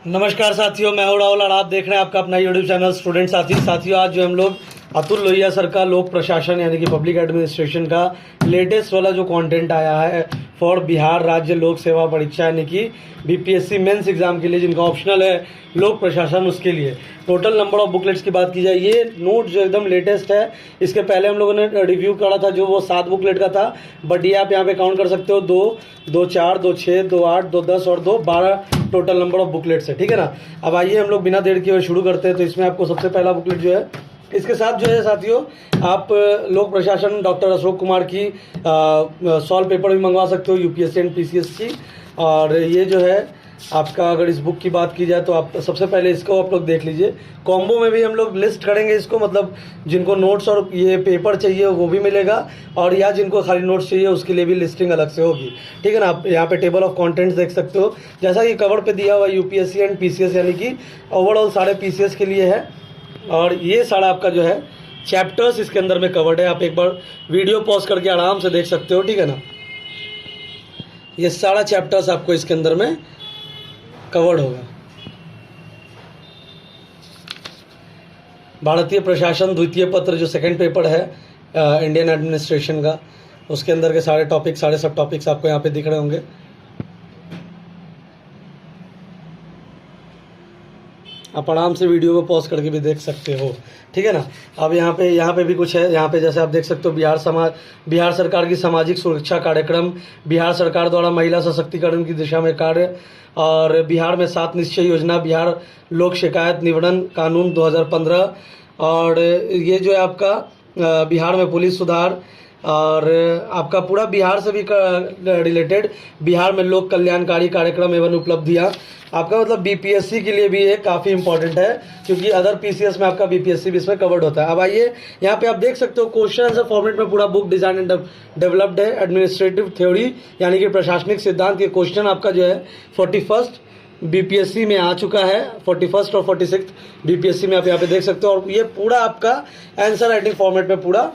नमस्कार साथियों, मैं हूं राहुल और आप देख रहे हैं आपका अपना यूट्यूब चैनल स्टूडेंट साथियों आज जो हम लोग अतुल लोहिया सर का लोक प्रशासन यानी कि पब्लिक एडमिनिस्ट्रेशन का लेटेस्ट वाला जो कंटेंट आया है फॉर बिहार राज्य लोक सेवा परीक्षा यानी कि बीपीएससी मेंस एग्जाम के लिए जिनका ऑप्शनल है लोक प्रशासन, उसके लिए टोटल नंबर ऑफ बुकलेट्स की बात की जाए, ये नोट जो एकदम लेटेस्ट है। इसके पहले हम लोगों ने रिव्यू करा था जो वो 7 बुकलेट का था, बट ये आप यहाँ पे काउंट कर सकते हो 2, 2, 4, 2, 6, 2, 8, 2, 10 और 2, 12 टोटल नंबर ऑफ बुकलेट्स है। ठीक है ना। अब आइए हम लोग बिना देर किए शुरू करते हैं। तो इसमें आपको सबसे पहला बुकलेट जो है, इसके साथ जो है साथियों आप लोक प्रशासन डॉक्टर अशोक कुमार की सॉल्व पेपर भी मंगवा सकते हो यूपीएससी एंड पीसीएस की। और ये जो है आपका, अगर इस बुक की बात की जाए तो आप सबसे पहले इसको आप लोग देख लीजिए। कॉम्बो में भी हम लोग लिस्ट करेंगे इसको, मतलब जिनको नोट्स और ये पेपर चाहिए वो भी मिलेगा, और या जिनको खाली नोट्स चाहिए उसके लिए भी लिस्टिंग अलग से होगी। ठीक है ना। आप यहाँ पे टेबल ऑफ कंटेंट्स देख सकते हो, जैसा कि कवर पे दिया हुआ यूपीएससी एंड पीसीएस यानी कि ओवरऑल सारे पीसीएस के लिए है। और ये सारा आपका जो है चैप्टर्स इसके अंदर में कवर्ड है। आप एक बार वीडियो पॉज करके आराम से देख सकते हो। ठीक है ना। ये सारा चैप्टर्स आपको इसके अंदर में कवर्ड होगा। भारतीय प्रशासन द्वितीय पत्र जो सेकंड पेपर है इंडियन एडमिनिस्ट्रेशन का, उसके अंदर के सारे टॉपिक, सारे सब टॉपिक्स आपको यहाँ पे दिख रहे होंगे। आप आराम से वीडियो को पॉज करके भी देख सकते हो। ठीक है ना। अब यहाँ पे भी कुछ है। यहाँ पे जैसे आप देख सकते हो बिहार सरकार की सामाजिक सुरक्षा कार्यक्रम, बिहार सरकार द्वारा महिला सशक्तिकरण की दिशा में कार्य, और बिहार में 7 निश्चय योजना, बिहार लोक शिकायत निवारण कानून 2015, और ये जो है आपका बिहार में पुलिस सुधार, और आपका पूरा बिहार से भी रिलेटेड बिहार में लोक कल्याणकारी कार्यक्रम एवं उपलब्धियां। आपका मतलब बीपीएससी के लिए भी ये काफ़ी इंपॉर्टेंट है, क्योंकि अदर पीसीएस में आपका बीपीएससी भी इसमें कवर्ड होता है। अब आइए यहाँ पे आप देख सकते हो क्वेश्चन आंसर फॉर्मेट में पूरा बुक डिजाइन एंड डेवलप्ड है। एडमिनिस्ट्रेटिव थ्योरी यानी कि प्रशासनिक सिद्धांत के क्वेश्चन आपका जो है 41 बीपीएससी में आ चुका है, 41 और 46 बीपीएससी में आप यहाँ पे देख सकते हो। और ये पूरा आपका आंसर राइटिंग फॉर्मेट में पूरा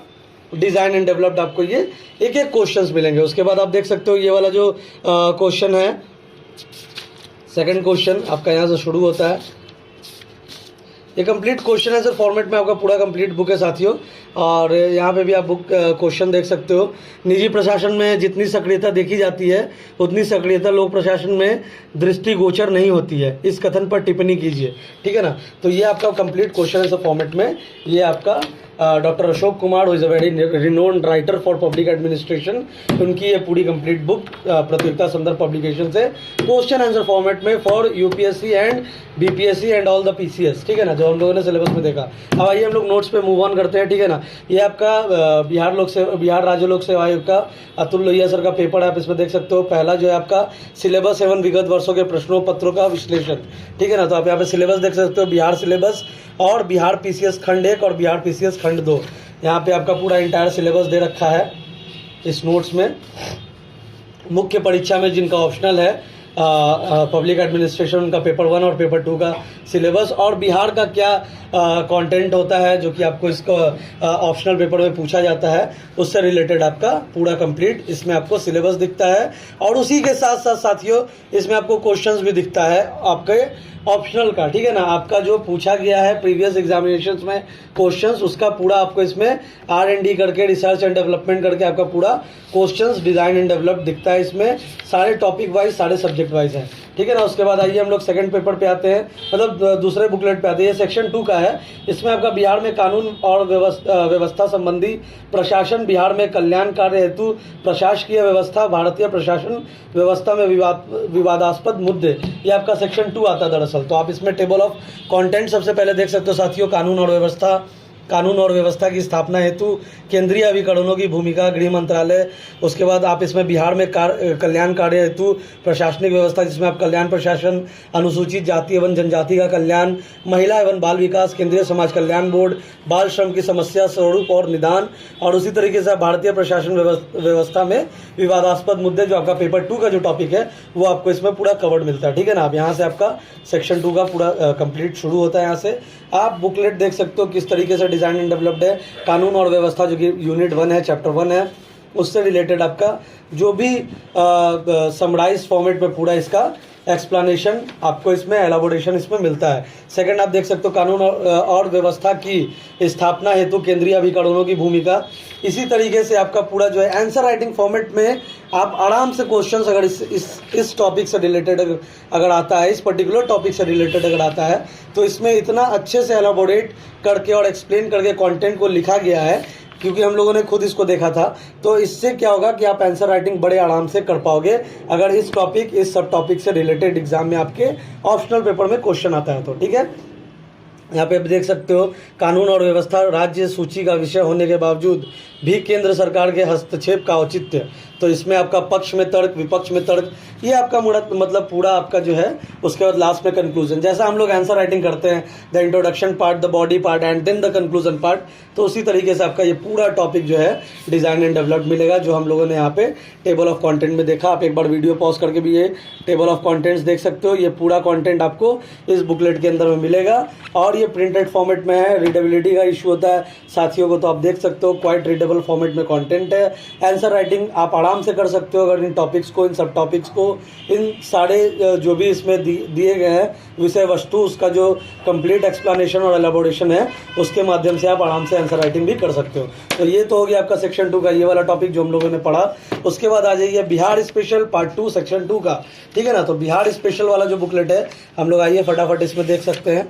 डिज़ाइन एंड डेवलप्ड आपको ये एक क्वेश्चंस मिलेंगे। उसके बाद आप देख सकते हो ये वाला जो क्वेश्चन है, सेकंड क्वेश्चन आपका यहाँ से शुरू होता है। ये कंप्लीट क्वेश्चन आंसर फॉर्मेट में आपका पूरा कंप्लीट बुक है साथियों। और यहाँ पे भी आप बुक क्वेश्चन देख सकते हो। निजी प्रशासन में जितनी सक्रियता देखी जाती है उतनी सक्रियता लोक प्रशासन में दृष्टिगोचर नहीं होती है, इस कथन पर टिप्पणी कीजिए। ठीक है ना। तो ये आपका कंप्लीट क्वेश्चन आंसर फॉर्मेट में ये आपका doctor Ashok Kumar, who is a very renowned writer for public administration, उनकी ये पूरी कंप्लीट बुक प्रतियोगिता संदर्भ पब्लिकेशन से क्वेश्चन आंसर फॉर्मेट में for UPSC and BPSC and all the PCS. ठीक है ना, जो हम लोगों ने सिलेबस में देखा। अब आइए हम लोग नोट्स पे मूव ऑन करते हैं। ठीक है ना। ये आपका बिहार राज्य लोक सेवा आयोग का अतुल लोहिया सर का पेपर है, आप इसमें देख सकते हो। पहला जो है आपका सिलेबस एवं विगत वर्षों के प्रश्नों पत्रों का विश्लेषण। ठीक है ना। तो आप यहाँ पे सिलेबस देख सकते हो, बिहार सिलेबस और बिहार पीसीएस खंड 1 और बिहार पीसीएस खंड 2। यहाँ पे आपका पूरा इंटायर सिलेबस दे रखा है इस नोट्स में। मुख्य परीक्षा में जिनका ऑप्शनल है पब्लिक एडमिनिस्ट्रेशन, उनका पेपर 1 और पेपर 2 का सिलेबस, और बिहार का क्या कंटेंट होता है जो कि आपको इसको ऑप्शनल पेपर में पूछा जाता है, उससे रिलेटेड आपका पूरा कंप्लीट इसमें आपको सिलेबस दिखता है। और उसी के साथ साथ साथियों इसमें आपको क्वेश्चंस भी दिखता है आपके ऑप्शनल का। ठीक है ना। आपका जो पूछा गया है प्रीवियस एग्जामिनेशंस में क्वेश्चंस, उसका पूरा आपको इसमें R&D करके, रिसर्च एंड डेवलपमेंट करके आपका पूरा क्वेश्चंस डिज़ाइन एंड डेवलप दिखता है। इसमें सारे टॉपिक वाइज, सारे सब्जेक्ट वाइज हैं। ठीक है ना। उसके बाद आइए हम लोग सेकंड पेपर पे आते हैं, मतलब दूसरे बुकलेट पे आते हैं। ये सेक्शन 2 का है। इसमें आपका बिहार में कानून और व्यवस्था संबंधी प्रशासन, बिहार में कल्याण कार्य हेतु प्रशासकीय व्यवस्था, भारतीय प्रशासन व्यवस्था में विवादास्पद मुद्दे, ये आपका सेक्शन 2 आता है दरअसल। तो आप इसमें टेबल ऑफ कंटेंट सबसे पहले देख सकते हो साथियों। कानून और व्यवस्था की स्थापना हेतु केंद्रीय अभिकरणों की भूमिका, गृह मंत्रालय। उसके बाद आप इसमें बिहार में कल्याण कार्य हेतु प्रशासनिक व्यवस्था, जिसमें आप कल्याण प्रशासन, अनुसूचित जाति एवं जनजाति का कल्याण, महिला एवं बाल विकास, केंद्रीय समाज कल्याण बोर्ड, बाल श्रम की समस्या, स्वरूप और निदान, और उसी तरीके से भारतीय प्रशासन व्यवस्था में विवादास्पद मुद्दे, जो आपका पेपर 2 का जो टॉपिक है वो आपको इसमें पूरा कवर्ड मिलता है। ठीक है ना। अब यहाँ से आपका सेक्शन 2 का पूरा कंप्लीट शुरू होता है। यहाँ से आप बुकलेट देख सकते हो किस तरीके से डिज़ाइन एंड डेवलप्ड है। कानून और व्यवस्था जो कि यूनिट 1 है, चैप्टर 1 है, उससे रिलेटेड आपका जो भी समराइज फॉर्मेट में पूरा इसका एक्सप्लेनेशन आपको इसमें, एलाबोरेशन इसमें मिलता है। सेकंड आप देख सकते हो कानून और व्यवस्था की स्थापना हेतु केंद्रीय अभिकरणों की भूमिका। इसी तरीके से आपका पूरा जो है आंसर राइटिंग फॉर्मेट में आप आराम से क्वेश्चंस अगर इस टॉपिक से रिलेटेड अगर आता है, इस पर्टिकुलर टॉपिक से रिलेटेड अगर आता है, तो इसमें इतना अच्छे से एलाबोरेट करके और एक्सप्लेन करके कंटेंट को लिखा गया है, क्योंकि हम लोगों ने खुद इसको देखा था। तो इससे क्या होगा कि आप आंसर राइटिंग बड़े आराम से कर पाओगे अगर इस टॉपिक, इस सब टॉपिक से रिलेटेड एग्जाम में आपके ऑप्शनल पेपर में क्वेश्चन आता है तो। ठीक है, यहाँ पे आप देख सकते हो कानून और व्यवस्था राज्य सूची का विषय होने के बावजूद भी केंद्र सरकार के हस्तक्षेप का औचित्य। तो इसमें आपका पक्ष में तर्क, विपक्ष में तर्क, ये आपका मतलब पूरा आपका जो है, उसके बाद लास्ट में कंक्लूजन। जैसा हम लोग आंसर राइटिंग करते हैं, the introduction part, the body part and then the conclusion part, तो उसी तरीके से आपका ये पूरा टॉपिक जो है डिज़ाइन एंड डेवलप मिलेगा, जो हम लोगों ने यहाँ पे टेबल ऑफ कंटेंट में देखा। आप एक बार वीडियो पॉज करके भी ये टेबल ऑफ कंटेंट्स देख सकते हो। ये पूरा कंटेंट आपको इस बुकलेट के अंदर में मिलेगा और ये प्रिंटेड फॉर्मेट में है। रीडेबिलिटी का इशू होता है साथियों को, तो आप देख सकते हो क्वाइट रीडेबल फॉर्मेट में कंटेंट है। आंसर राइटिंग आप आराम से कर सकते हो अगर इन टॉपिक्स को, इन सब टॉपिक्स को, इन सारे जो भी इसमें दिए गए हैं विषय वस्तु, उसका जो कंप्लीट एक्सप्लेनेशन और एलाबोरेशन है, उसके माध्यम से आप आराम से आंसर राइटिंग भी कर सकते हो। तो ये तो हो गया आपका सेक्शन 2 का ये वाला टॉपिक जो हम लोगों ने पढ़ा। उसके बाद आ जाइए बिहार स्पेशल पार्ट 2 सेक्शन 2 का। ठीक है ना, तो बिहार स्पेशल वाला जो बुकलेट है, हम लोग आइए फटाफट इसमें देख सकते हैं।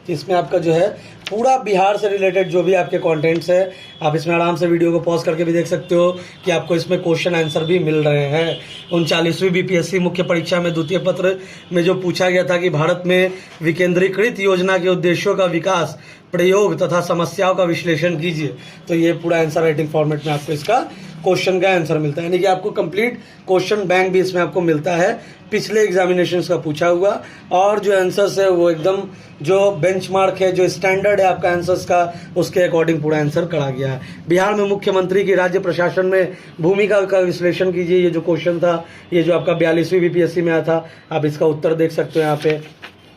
इसमें आपका जो है पूरा बिहार से रिलेटेड जो भी आपके कंटेंट्स है, आप इसमें आराम से वीडियो को पॉज करके भी देख सकते हो कि आपको इसमें क्वेश्चन आंसर भी मिल रहे हैं। 39वीं बीपीएससी मुख्य परीक्षा में द्वितीय पत्र में जो पूछा गया था कि भारत में विकेंद्रीकृत योजना के उद्देश्यों का विकास, प्रयोग तथा समस्याओं का विश्लेषण कीजिए, तो ये पूरा आंसर राइटिंग फॉर्मेट में आपको इसका क्वेश्चन का आंसर मिलता है। यानी कि आपको कंप्लीट क्वेश्चन बैंक भी इसमें आपको मिलता है, पिछले एग्जामिनेशंस का पूछा हुआ, और जो आंसर्स है वो एकदम जो बेंचमार्क है, जो स्टैंडर्ड है आपका आंसर्स का, उसके अकॉर्डिंग पूरा आंसर करा गया है। बिहार में मुख्यमंत्री की राज्य प्रशासन में भूमिका का विश्लेषण कीजिए, ये जो क्वेश्चन था, ये जो आपका 42वीं बीपीएससी में आया था, आप इसका उत्तर देख सकते हो यहाँ पे।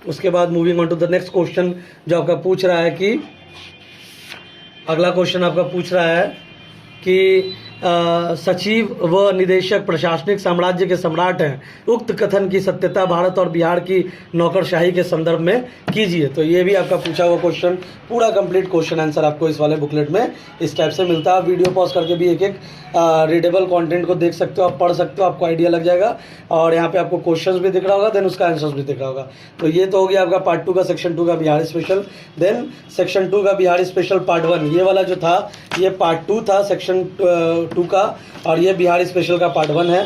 उसके बाद moving on to the next question जो आपका पूछ रहा है कि, अगला क्वेश्चन आपका पूछ रहा है कि सचिव व निदेशक प्रशासनिक साम्राज्य के सम्राट हैं, उक्त कथन की सत्यता भारत और बिहार की नौकरशाही के संदर्भ में कीजिए। तो ये भी आपका पूछा हुआ क्वेश्चन, पूरा कंप्लीट क्वेश्चन आंसर आपको इस वाले बुकलेट में इस टाइप से मिलता है। वीडियो पॉज करके भी एक एक रीडेबल कंटेंट को देख सकते हो, आप पढ़ सकते हो, आपको आइडिया लग जाएगा। और यहाँ पे आपको क्वेश्चंस भी दिख रहा होगा, देन उसका आंसर्स भी दिख रहा होगा। तो ये तो हो गया आपका पार्ट 2 का सेक्शन 2 का बिहार स्पेशल। देन सेक्शन 2 का बिहार स्पेशल पार्ट 1, ये वाला जो था ये पार्ट 2 था सेक्शन 2 का, और ये बिहार स्पेशल का पार्ट 1 है।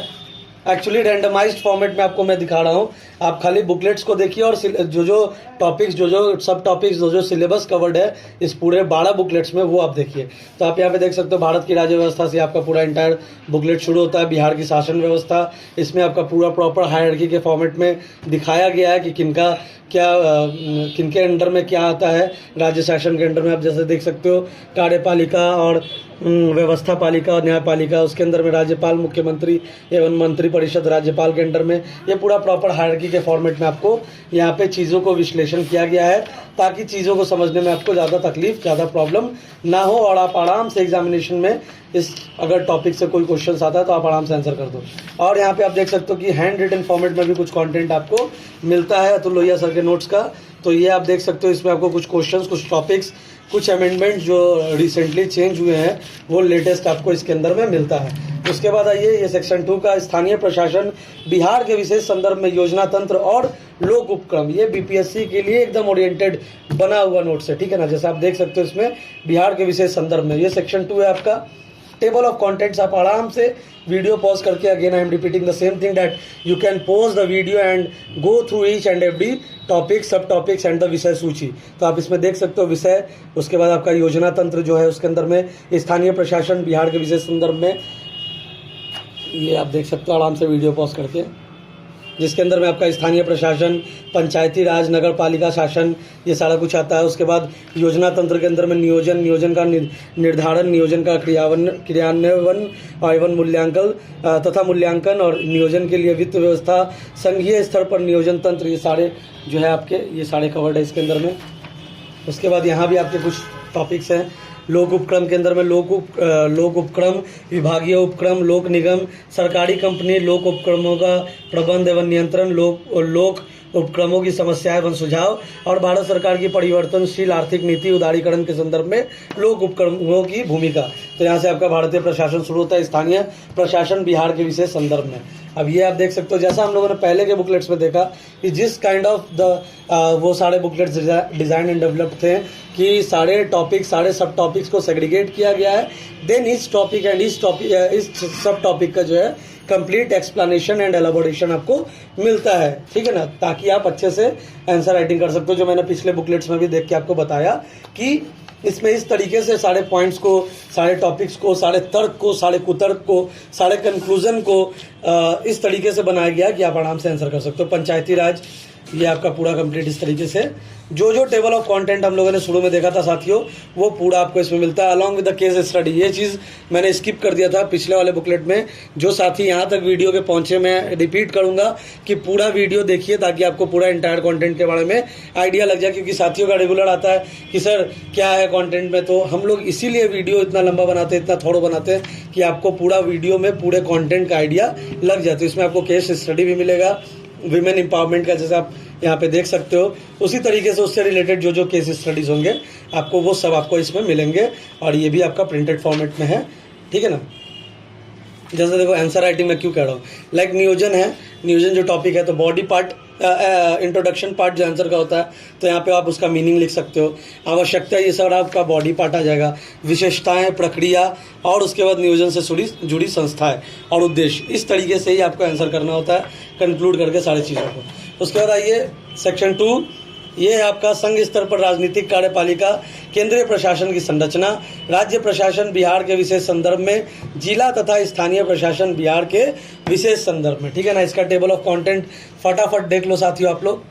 एक्चुअली रैंडमाइज्ड फॉर्मेट में आपको मैं दिखा रहा हूँ, आप खाली बुकलेट्स को देखिए और जो टॉपिक्स, जो सब टॉपिक्स, जो सिलेबस कवर्ड है इस पूरे 12 बुकलेट्स में, वो आप देखिए। तो आप यहाँ पे देख सकते हो भारत की राज्य व्यवस्था से आपका पूरा इंटायर बुकलेट शुरू होता है। बिहार की शासन व्यवस्था, इसमें आपका पूरा प्रॉपर हायरार्की के फॉर्मेट में दिखाया गया है कि किनके अंडर में क्या आता है। राज्य शासन के अंडर में आप जैसे देख सकते हो कार्यपालिका और व्यवस्था पालिका और न्यायपालिका, उसके अंदर में राज्यपाल, मुख्यमंत्री एवं मंत्री परिषद राज्यपाल के अंडर में, ये पूरा प्रॉपर हायरार्की के फॉर्मेट में आपको यहाँ पे चीज़ों को विश्लेषण किया गया है, ताकि चीज़ों को समझने में आपको ज़्यादा तकलीफ, ज़्यादा प्रॉब्लम ना हो, और आप आराम से एग्जामिनेशन में इस अगर टॉपिक से कोई क्वेश्चन आता है तो आप आराम से आंसर कर दो। और यहाँ पे आप देख सकते हो कि हैंड रिटन फॉर्मेट में भी कुछ कंटेंट आपको मिलता है अतुल लोहिया सर के नोट्स का। तो ये आप देख सकते हो, इसमें आपको कुछ क्वेश्चंस, कुछ टॉपिक्स, कुछ अमेंडमेंट जो रिसेंटली चेंज हुए हैं, वो लेटेस्ट आपको इसके अंदर में मिलता है। उसके बाद आइए ये सेक्शन 2 का स्थानीय प्रशासन बिहार के विशेष संदर्भ में योजना तंत्र और लोक उपक्रम, ये बीपीएससी के लिए एकदम ओरिएंटेड बना हुआ नोट्स है। ठीक है ना, जैसे आप देख सकते हो इसमें बिहार के विशेष संदर्भ में, ये सेक्शन 2 है आपका। टेबल ऑफ कंटेंट्स आप आराम से वीडियो पॉज करके, again I am repeating the same thing that you can pause the video and go through each and every topic, सब टॉपिक्स एंड द विषय सूची। तो आप इसमें देख सकते हो विषय, उसके बाद आपका योजना तंत्र जो है उसके अंदर में स्थानीय प्रशासन बिहार के विशेष संदर्भ में, ये आप देख सकते हो आराम से वीडियो पॉज करके, जिसके अंदर में आपका स्थानीय प्रशासन, पंचायती राज, नगर पालिका शासन, ये सारा कुछ आता है। उसके बाद योजना तंत्र के अंदर में नियोजन का निर्धारण, नियोजन का क्रियान्वयन एवं मूल्यांकन तथा मूल्यांकन, और नियोजन के लिए वित्त व्यवस्था, संघीय स्तर पर नियोजन तंत्र, ये सारे जो है आपके, ये सारे कवर्ड है इसके अंदर में। उसके बाद यहाँ भी आपके कुछ टॉपिक्स हैं, लोक उपक्रम के अंदर में लोक उपक्रम, विभागीय उपक्रम, लोक निगम, सरकारी कंपनी, लोक उपक्रमों का प्रबंध एवं नियंत्रण, लोक उपक्रमों की समस्याएं एवं सुझाव, और भारत सरकार की परिवर्तनशील आर्थिक नीति उदारीकरण के संदर्भ में लोक उपक्रमों की भूमिका। तो यहाँ से आपका भारतीय प्रशासन शुरू होता है, स्थानीय प्रशासन बिहार के विशेष संदर्भ में। अब ये आप देख सकते हो, जैसा हम लोगों ने पहले के बुकलेट्स में देखा कि जिस काइंड ऑफ वो सारे बुकलेट्स डिज़ाइन एंड डेवलप्ड थे कि सारे टॉपिक, सारे सब टॉपिक्स को सेग्रीगेट किया गया है। देन इस टॉपिक एंड इस सब टॉपिक का जो है कंप्लीट एक्सप्लेनेशन एंड एलाबोरेशन आपको मिलता है, ठीक है ना, ताकि आप अच्छे से आंसर राइटिंग कर सकते हो। जो मैंने पिछले बुकलेट्स में भी देख के आपको बताया कि इसमें इस तरीके से सारे पॉइंट्स को, सारे टॉपिक्स को, सारे तर्क को, सारे कुतर्क को, सारे कंक्लूजन को इस तरीके से बनाया गया कि आप आराम से आंसर कर सकते हो। पंचायती राज, ये आपका पूरा कंप्लीट इस तरीके से जो टेबल ऑफ कंटेंट हम लोगों ने शुरू में देखा था साथियों, वो पूरा आपको इसमें मिलता है along with the case study. ये चीज़ मैंने स्किप कर दिया था पिछले वाले बुकलेट में। जो साथी यहाँ तक वीडियो के पहुँचे, मैं रिपीट करूँगा कि पूरा वीडियो देखिए ताकि आपको पूरा इंटायर कंटेंट के बारे में आइडिया लग जाए, क्योंकि साथियों का रेगुलर आता है कि सर क्या है कंटेंट में। तो हम लोग इसीलिए वीडियो इतना लंबा बनाते हैं, इतना थोड़ा बनाते हैं कि आपको पूरा वीडियो में पूरे कंटेंट का आइडिया लग जाए। तो इसमें आपको केस स्टडी भी मिलेगा, विमेन एम्पावरमेंट का जैसे आप यहाँ पे देख सकते हो, उसी तरीके से उससे रिलेटेड जो केस स्टडीज़ होंगे आपको वो सब आपको इसमें मिलेंगे। और ये भी आपका प्रिंटेड फॉर्मेट में है, ठीक है ना। जैसे देखो आंसर राइटिंग में क्यों कह रहा हूँ, लाइक नियोजन है, नियोजन जो टॉपिक है, तो बॉडी पार्ट इंट्रोडक्शन पार्ट जो आंसर का होता है, तो यहाँ पे आप उसका मीनिंग लिख सकते हो। आवश्यकता, ये सब आपका बॉडी पार्ट आ जाएगा। विशेषताएं, प्रक्रिया, और उसके बाद नियोजन से जुड़ी संस्थाएं और उद्देश्य, इस तरीके से ही आपको आंसर करना होता है, कंक्लूड करके सारी चीज़ों को। उसके बाद आइए सेक्शन 2, ये है आपका संघ स्तर पर राजनीतिक कार्यपालिका, केंद्रीय प्रशासन की संरचना, राज्य प्रशासन बिहार के विशेष संदर्भ में, जिला तथा स्थानीय प्रशासन बिहार के विशेष संदर्भ में, ठीक है ना। इसका टेबल ऑफ कंटेंट फटाफट देख लो साथियों आप लोग।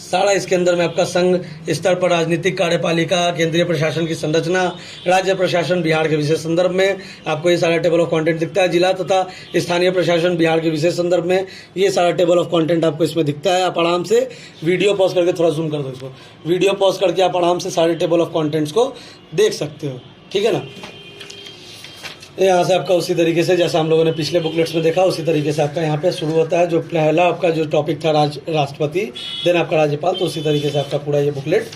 सारा इसके अंदर में आपका संघ स्तर पर राजनीतिक कार्यपालिका, केंद्रीय प्रशासन की संरचना, राज्य प्रशासन बिहार के विशेष संदर्भ में, आपको ये सारा टेबल ऑफ कंटेंट दिखता है। जिला तथा स्थानीय प्रशासन बिहार के विशेष संदर्भ में, ये सारा टेबल ऑफ कंटेंट आपको इसमें दिखता है। आप आराम से वीडियो पॉज करके, थोड़ा जूम कर दो इसको, वीडियो पॉज करके आप आराम से सारे टेबल ऑफ कॉन्टेंट्स को देख सकते हो, ठीक है ना। यहाँ से आपका उसी तरीके से जैसा हम लोगों ने पिछले बुकलेट्स में देखा, उसी तरीके से आपका यहाँ पे शुरू होता है। जो पहला आपका जो टॉपिक था राष्ट्रपति, देन आपका राज्यपाल, तो उसी तरीके से आपका पूरा ये बुकलेट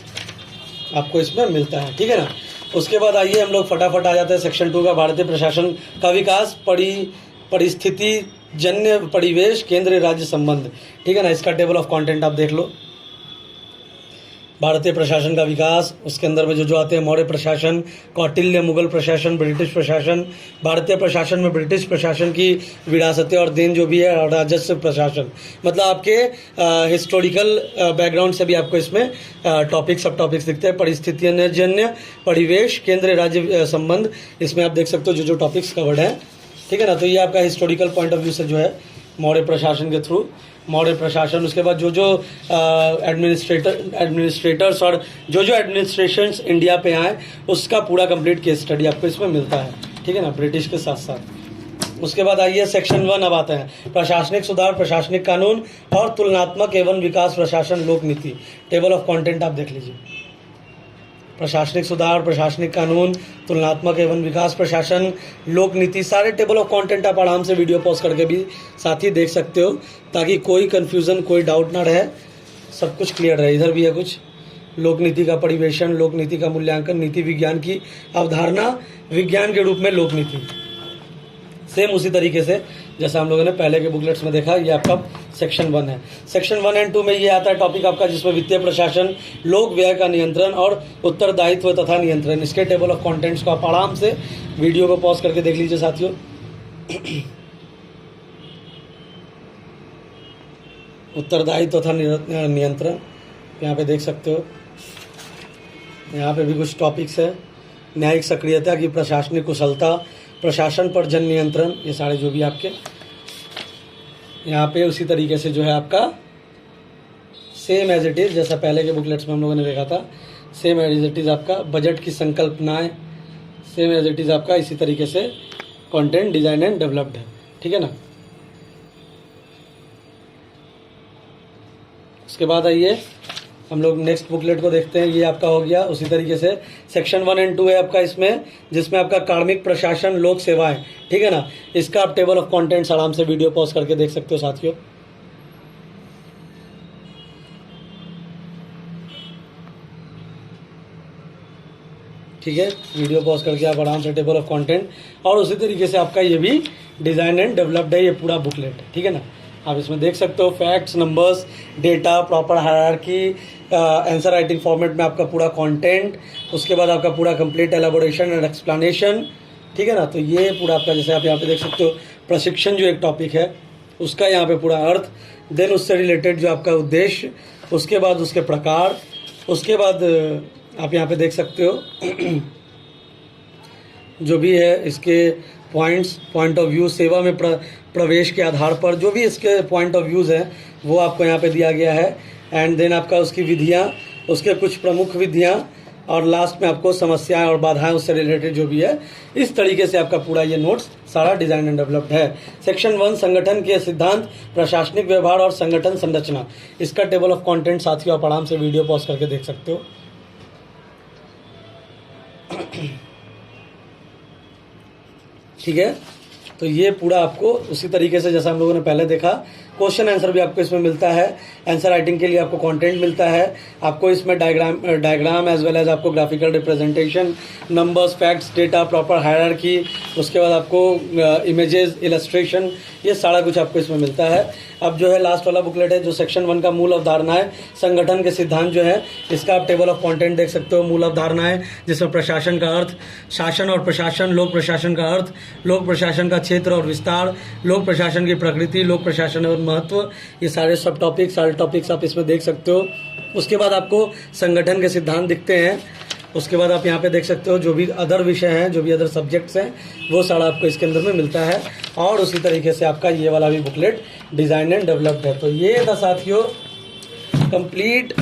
आपको इसमें मिलता है, ठीक है ना। उसके बाद आइए हम लोग फटाफट आ जाते हैं सेक्शन 2 का, भारतीय प्रशासन का विकास, परिस्थिति जन्य परिवेश, केंद्र राज्य संबंध, ठीक है ना। इसका टेबल ऑफ कंटेंट आप देख लो। भारतीय प्रशासन का विकास, उसके अंदर में जो आते हैं मौर्य प्रशासन, कौटिल्य, मुगल प्रशासन, ब्रिटिश प्रशासन। भारतीय प्रशासन में ब्रिटिश प्रशासन की विरासतें और देन जो भी है, और राजस्व प्रशासन, मतलब आपके हिस्टोरिकल बैकग्राउंड से भी आपको इसमें टॉपिक सब टॉपिक्स दिखते हैं। परिस्थितिजन्य परिवेश, केंद्र राज्य संबंध, इसमें आप देख सकते हो जो टॉपिक्स कवर्ड हैं, ठीक है ना। तो ये आपका हिस्टोरिकल पॉइंट ऑफ व्यू से जो है मौर्य प्रशासन के थ्रू मौर्य प्रशासन, उसके बाद जो एडमिनिस्ट्रेटर्स और जो एडमिनिस्ट्रेशंस इंडिया पे आए, उसका पूरा कंप्लीट केस स्टडी आपको इसमें मिलता है, ठीक है ना, ब्रिटिश के साथ साथ। उसके बाद आइए सेक्शन 1 अब आते हैं, प्रशासनिक सुधार, प्रशासनिक कानून और तुलनात्मक एवं विकास प्रशासन लोक नीति। टेबल ऑफ कंटेंट आप देख लीजिए। प्रशासनिक सुधार, प्रशासनिक कानून, तुलनात्मक एवं विकास प्रशासन, लोक नीति, सारे टेबल ऑफ कंटेंट आप आराम से वीडियो पॉज करके भी साथ ही देख सकते हो, ताकि कोई कन्फ्यूज़न, कोई डाउट ना रहे, सब कुछ क्लियर रहे। इधर भी है कुछ लोक नीति का परिवेशन, लोक नीति का मूल्यांकन, नीति विज्ञान की अवधारणा, विज्ञान के रूप में लोक नीति। सेम उसी तरीके से जैसा हम लोगों ने पहले के बुकलेट्स में देखा, ये आपका सेक्शन 1 है। सेक्शन 1 एंड 2 में ये आता है टॉपिक आपका, जिसमें वित्तीय प्रशासन, लोक व्यय का नियंत्रण और उत्तरदायित्व तथा नियंत्रण। इसके टेबल ऑफ कंटेंट्स को आप आराम से वीडियो को पॉज करके देख लीजिए साथियों। उत्तरदायित्व तथा नियंत्रण यहाँ पे देख सकते हो। यहाँ पे भी कुछ टॉपिक्स है, न्यायिक सक्रियता की प्रशासनिक कुशलता, प्रशासन पर जन नियंत्रण, ये सारे जो भी आपके यहाँ पे उसी तरीके से जो है आपका सेम एज इट इज़, जैसा पहले के बुकलेट्स में हम लोगों ने देखा था, सेम एज इट इज़ आपका बजट की संकल्पनाएं, सेम एज इट इज़ आपका इसी तरीके से कंटेंट डिज़ाइन एंड डेवलप्ड है, ठीक है ना। उसके बाद आइए हम लोग नेक्स्ट बुकलेट को देखते हैं। ये आपका हो गया उसी तरीके से सेक्शन 1 एंड 2 है आपका इसमें, जिसमें आपका कार्मिक प्रशासन लोक सेवाएं, ठीक है ना। इसका आप टेबल ऑफ कंटेंट्स आराम से वीडियो पॉज करके देख सकते हो साथियों। ठीक है, वीडियो पॉज करके आप आराम से टेबल ऑफ कंटेंट, और उसी तरीके से आपका ये भी डिज़ाइन एंड डेवलप्ड है, ये पूरा बुकलेट है, ठीक है ना। आप इसमें देख सकते हो facts, numbers, data, proper hierarchy, answer writing format में आपका पूरा कंटेंट, उसके बाद आपका पूरा कंप्लीट एलाबोरेशन एंड एक्सप्लेनेशन, ठीक है ना। तो ये पूरा आपका, जैसे आप यहाँ पे देख सकते हो, प्रशिक्षण जो एक टॉपिक है उसका यहाँ पे पूरा अर्थ, देन उससे रिलेटेड जो आपका उद्देश्य, उसके बाद उसके प्रकार, उसके बाद आप यहाँ पे देख सकते हो जो भी है इसके पॉइंट्स, पॉइंट ऑफ व्यू, सेवा में प्रवेश के आधार पर जो भी इसके पॉइंट ऑफ व्यूज़ हैं वो आपको यहाँ पे दिया गया है। एंड देन आपका उसकी विधियाँ, उसके कुछ प्रमुख विधियाँ, और लास्ट में आपको समस्याएं और बाधाएं उससे रिलेटेड जो भी है, इस तरीके से आपका पूरा ये नोट्स सारा डिजाइन एंड डेवलप्ड है। सेक्शन 1 संगठन के सिद्धांत, प्रशासनिक व्यवहार और संगठन संरचना, इसका टेबल ऑफ कंटेंट साथियों आप आराम से वीडियो पॉज करके देख सकते हो। ठीक है, तो ये पूरा आपको उसी तरीके से जैसा हम लोगों ने पहले देखा, क्वेश्चन आंसर भी आपको इसमें मिलता है, आंसर राइटिंग के लिए आपको कंटेंट मिलता है, आपको इसमें डायग्राम एज वेल एज आपको graphical representation, numbers, facts, data, proper hierarchy, उसके बाद आपको इमेजेस, इलस्ट्रेशन, ये सारा कुछ आपको इसमें मिलता है। अब जो है लास्ट वाला बुकलेट है जो सेक्शन 1 का मूल अवधारणाएं, संगठन के सिद्धांत जो है, इसका आप टेबल ऑफ कंटेंट देख सकते हो। मूल अवधारणाएं जिसमें प्रशासन का अर्थ, शासन और प्रशासन, लोक प्रशासन का अर्थ, लोक प्रशासन का क्षेत्र और विस्तार, लोक प्रशासन की प्रकृति, लोक प्रशासन और महत्व, ये सारे सब सारे टॉपिक्स आप इसमें देख सकते हो। उसके बाद आपको संगठन के सिद्धांत दिखते हैं। उसके बाद आप यहाँ पे देख सकते हो जो भी अदर विषय हैं, जो भी अदर सब्जेक्ट्स हैं, वो सारा आपको इसके अंदर में मिलता है। और उसी तरीके से आपका ये वाला भी बुकलेट डिज़ाइन एंड डेवलप्ड है। तो ये था साथियों कंप्लीट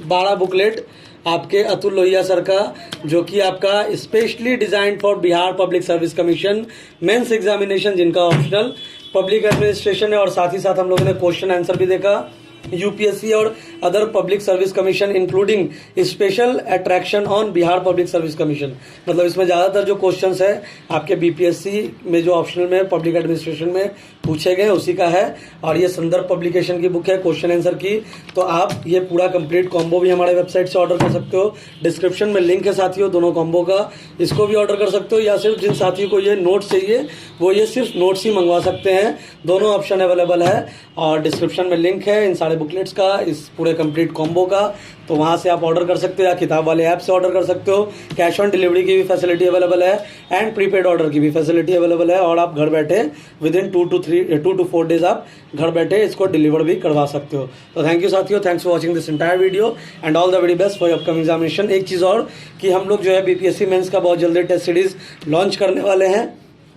12 बुकलेट आपके अतुल लोहिया सर का, जो कि आपका specially design for Bihar public service commission mains examination, जिनका ऑप्शनल पब्लिक एडमिनिस्ट्रेशन है। और साथ ही साथ हम लोगों ने क्वेश्चन आंसर भी देखा, यूपीएससी और other public service commission including special attraction on Bihar public service commission. मतलब इसमें ज़्यादातर जो क्वेश्चंस है आपके बीपीएससी में जो ऑप्शनल में पब्लिक एडमिनिस्ट्रेशन में पूछे गए उसी का है। और ये संदर्भ पब्लिकेशन की बुक है क्वेश्चन आंसर की। तो आप ये पूरा कंप्लीट कॉम्बो भी हमारे वेबसाइट से ऑर्डर कर सकते हो। डिस्क्रिप्शन में लिंक है साथियों दोनों कॉम्बो का, इसको भी ऑर्डर कर सकते हो, या सिर्फ जिन साथियों को ये नोट्स चाहिए वो ये सिर्फ नोट्स ही मंगवा सकते हैं। दोनों ऑप्शन अवेलेबल है और डिस्क्रिप्शन में लिंक है इन सारे बुकलेट्स का, इस पूरे कंप्लीट कॉम्बो का। तो वहाँ से आप ऑर्डर कर सकते हो या किताब वाले ऐप से ऑर्डर कर सकते हो। कैश ऑन डिलीवरी की भी फैसिलिटी अवेलेबल है एंड प्रीपेड ऑर्डर की भी फैसिलिटी अवेलेबल है। और आप घर बैठे विद इन 2 to 4 डेज आप घर बैठे इसको डिलीवर भी करवा सकते हो। तो थैंक यू साथियों, thanks for watching this entire video and all the very best for upcoming examination. एक चीज़ और कि हम लोग जो है बीपीएससी मेंस का बहुत जल्दी टेस्ट सीरीज लॉन्च करने वाले हैं,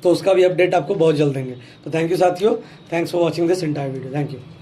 तो उसका भी अपडेट आपको बहुत जल्द देंगे। तो थैंक यू साथियों, thanks for watching this entire video, thank you.